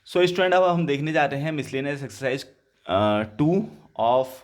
So student अब हम देखने जा रहे हैं miscellaneous exercise 2 of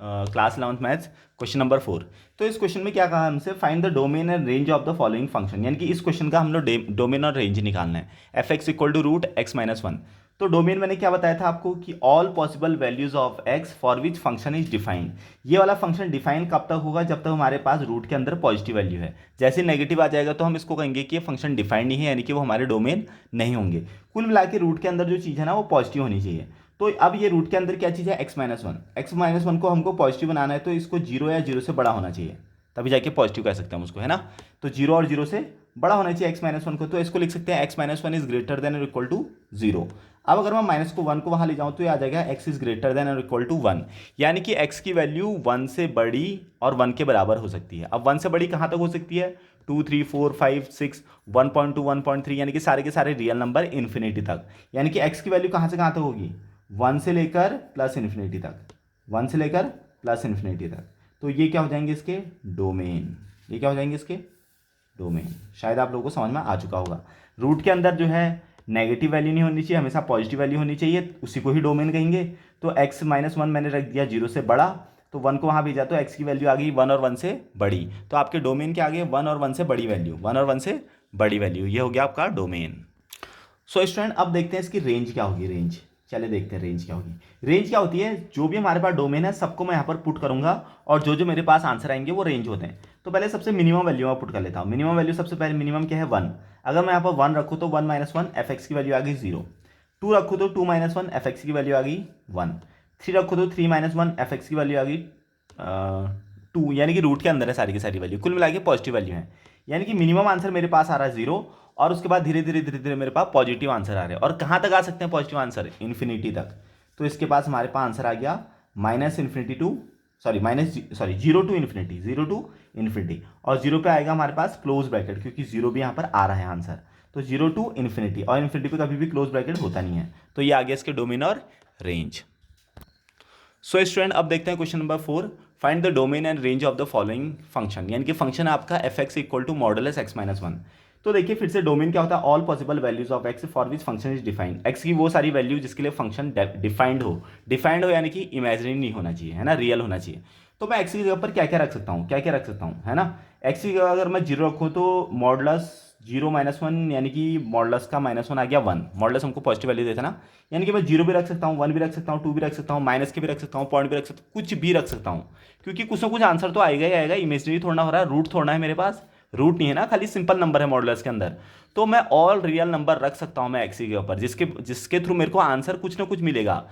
class 11th maths question number 4। तो इस क्वेश्चन में क्या कहा हमसे, find the domain and range of the following function, यानी कि इस क्वेश्चन का हम लोग डोमेन और रेंज निकालना है। F x equal to root x minus one. तो डोमेन मैंने क्या बताया था आपको कि all possible values of x for which function is defined. ये वाला फंक्शन डिफाइन कब तक होगा, जब तक हमारे पास रूट के अंदर पॉजिटिव वैल्यू है। जैसे नेगेटिव आ जाएगा तो हम इसको कहेंगे कि ये फंक्शन डिफाइंड नहीं है, यानी कि वो हमारे डोमेन नहीं होंगे। कुल मिला के रूट के अंदर जो चीज़ है ना वो पॉजिटिव होनी चाहिए। तो अब ये रूट के अंदर क्या चीज़ है, x minus one. X minus one को हमको पॉजिटिव बनाना है तो इसको जीरो या जीरो से बड़ा होना चाहिए, तभी जाके पॉजिटिव कह सकते हैं हम उसको, है ना। तो जीरो और जीरो से बड़ा होना चाहिए एक्स माइनस वन को, तो इसको लिख सकते हैं x minus one is greater than और इक्वल टू जीरो। अब अगर मैं माइनस को वन को वहाँ ले जाऊँ तो ये आ जाएगा एक्स इज ग्रेटर देन और इक्वल टू वन, यानी कि एक्स की वैल्यू वन से बड़ी और वन के बराबर हो सकती है। अब वन से बड़ी कहाँ तक हो सकती है, 2 3 4 5 6 1.2 1.3, यानी कि सारे के सारे रियल नंबर इन्फिनिटी तक। यानी कि एक्स की वैल्यू कहाँ से कहाँ तक होगी, वन से लेकर प्लस इन्फिनिटी तक, वन से लेकर प्लस इन्फिनिटी तक। तो ये क्या हो जाएंगे इसके डोमेन, ये क्या हो जाएंगे इसके डोमेन। शायद आप लोगों को समझ में आ चुका होगा। रूट के अंदर जो है नेगेटिव वैल्यू नहीं होनी चाहिए, हमेशा पॉजिटिव वैल्यू होनी चाहिए, उसी को ही डोमेन कहेंगे। तो एक्स माइनस वन मैंने रख दिया जीरो से बड़ा, तो वन को वहाँ भेजा तो एक्स की वैल्यू आ गई वन और वन से बड़ी। तो आपके डोमेन के आगे वन और वन से बड़ी वैल्यू, वन और वन से बड़ी वैल्यू, ये हो गया आपका डोमेन। सो स्टूडेंट अब देखते हैं इसकी रेंज क्या होगी। रेंज चले देखते हैं रेंज क्या होगी। रेंज क्या होती है, जो भी हमारे पास डोमेन है सबको मैं यहाँ पर पुट करूंगा और जो जो मेरे पास आंसर आएंगे वो रेंज होते हैं। तो पहले सबसे मिनिमम वैल्यू मैं पुट कर लेता हूँ। मिनिमम वैल्यू सबसे पहले मिनिमम क्या है, वन। अगर मैं यहाँ पर वन रखूँ तो one minus one f x की वैल्यू आ गई जीरो। टू रखूँ तो two minus one f x की वैल्यू आ गई वन। थ्री रखूँ तो three minus one f x की वैल्यू आ गई टू, यानी कि रूट के अंदर है सारी की सारी वैल्यू, कुल मिला के पॉजिटिव वैल्यू है। यानी कि मिनिमम आंसर मेरे पास आ रहा है जीरो, और उसके बाद धीरे धीरे धीरे धीरे मेरे पास पॉजिटिव आंसर आ रहे हैं। और कहाँ तक आ सकते हैं पॉजिटिव आंसर, इन्फिनिटी तक। तो इसके पास हमारे पास आंसर आ गया minus infinity to zero to infinity, zero to infinity. और जीरो पे आएगा हमारे पास क्लोज ब्रैकेट, क्योंकि जीरो भी यहाँ पर आ रहा है आंसर। तो जीरो टू इन्फिनिटी, और इन्फिनिटी पे कभी भी क्लोज ब्रैकेट होता नहीं है। तो ये आ गया इसके डोमेन और रेंज। सो स्टूडेंट अब देखते हैं question number 4। Find the domain and range of the following function, यानी कि फंक्शन आपका f x equal to modulus x minus one. तो देखिए फिर से डोमेन क्या होता है, all possible values of x for which function is defined. X की वो सारी वैल्यू जिसके लिए फंक्शन डिफाइंड हो। डिफाइंड हो यानी कि इमेजिनरी नहीं होना चाहिए, है ना, रियल होना चाहिए। तो मैं एक्स की जगह पर क्या क्या रख सकता हूँ, क्या क्या रख सकता हूँ, है ना। एक्स की जगह अगर मैं जीरो रखूँ तो मॉडुलस जीरो माइनस वन, यानी कि मॉडुलस का माइनस वन आ गया वन। मॉडुलस हमको पॉजिटिव वैल्यू देता ना, यानी कि मैं जीरो भी रख सकता हूँ, वन भी रख सकता हूँ, टू भी रख सकता हूँ, माइनस के भी रख सकता हूँ, पॉइंट भी रख सकता हूँ, कुछ भी रख सकता हूँ। क्योंकि कुछ ना कुछ आंसर तो आएगा ही आएगा, इमेजिनरी थोड़ा हो रहा है, रूट थोड़ा है मेरे पास, रूट नहीं है ना, खाली सिंपल नंबर है मॉडुलस के अंदर। तो मैं ऑल रियल नंबर रख सकता हूँ मैं एक्स के ऊपर, जिसके जिसके थ्रू मेरे को आंसर कुछ ना कुछ मिलेगा।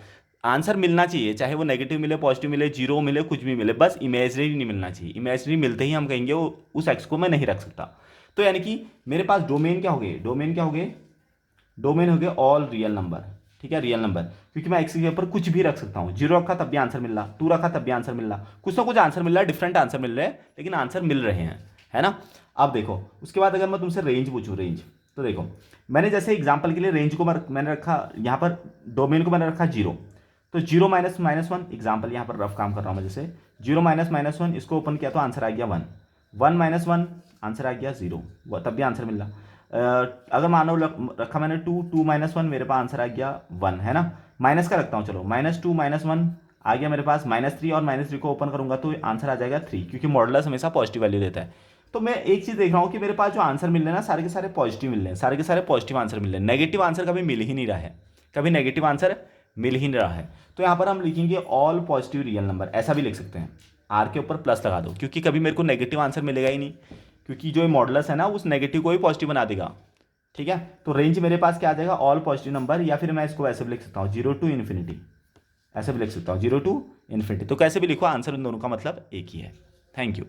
आंसर मिलना चाहिए, चाहे वो नेगेटिव मिले, पॉजिटिव मिले, जीरो मिले, कुछ भी मिले, बस इमेजिनरी नहीं मिलना चाहिए। इमेजिनरी मिलते ही हम कहेंगे वो उस एक्स को मैं नहीं रख सकता। तो यानी कि मेरे पास डोमेन क्या हो गए, डोमेन क्या हो गए, डोमेन हो गए ऑल रियल नंबर। ठीक है, रियल नंबर, क्योंकि मैं एक्स के ऊपर कुछ भी रख सकता हूँ। जीरो रखा तब भी आंसर मिल रहा, टू रखा तब भी आंसर मिल रहा, कुछ ना कुछ आंसर मिल रहा है, डिफरेंट आंसर मिल रहे हैं, लेकिन आंसर मिल रहे हैं, है ना। अब देखो उसके बाद अगर मैं तुमसे रेंज पूछूं, रेंज, तो देखो मैंने जैसे एग्जांपल के लिए रेंज को मैंने रखा यहाँ पर, डोमेन को मैंने रखा जीरो। तो zero minus minus one, example यहाँ पर रफ काम कर रहा हूँ मैं, जैसे जीरो माइनस माइनस वन, इसको ओपन किया तो आंसर आ गया one. One minus one, answer आ गया जीरो, तब भी आंसर मिल रहा। अगर मानो रखा मैंने टू, टू माइनस वन, मेरे पास आंसर आ गया वन, है ना। माइनस का रखता हूँ, चलो माइनस टू माइनस वन आ गया मेरे पास माइनस थ्री, और माइनस थ्री को ओपन करूंगा तो आंसर आ जाएगा थ्री, क्योंकि मॉडुलस हमेशा पॉजिटिव वैल्यू देता है। तो मैं एक चीज़ देख रहा हूँ कि मेरे पास जो आंसर मिल रहे हैं ना, सारे के सारे पॉजिटिव मिल रहे हैं, सारे के सारे पॉजिटिव आंसर मिल रहे हैं। नेगेटिव आंसर कभी मिल ही नहीं रहा है, कभी नेगेटिव आंसर मिल ही नहीं रहा है। तो यहाँ पर हम लिखेंगे ऑल पॉजिटिव रियल नंबर, ऐसा भी लिख सकते हैं। आर के ऊपर प्लस लगा दो, क्योंकि कभी मेरे को नेगेटिव आंसर मिलेगा ही नहीं, क्योंकि जो मॉडुलस है ना उस नेगेटिव को ही पॉजिटिव बना देगा। ठीक है, तो रेंज मेरे पास क्या आ जाएगा, ऑल पॉजिटिव नंबर, या फिर मैं इसको ऐसे भी लिख सकता हूँ जीरो टू इन्फिनिटी, ऐसे भी लिख सकता हूँ जीरो टू इन्फिनिटी। तो कैसे भी लिखो, आंसर उन दोनों का मतलब एक ही है। Thank you.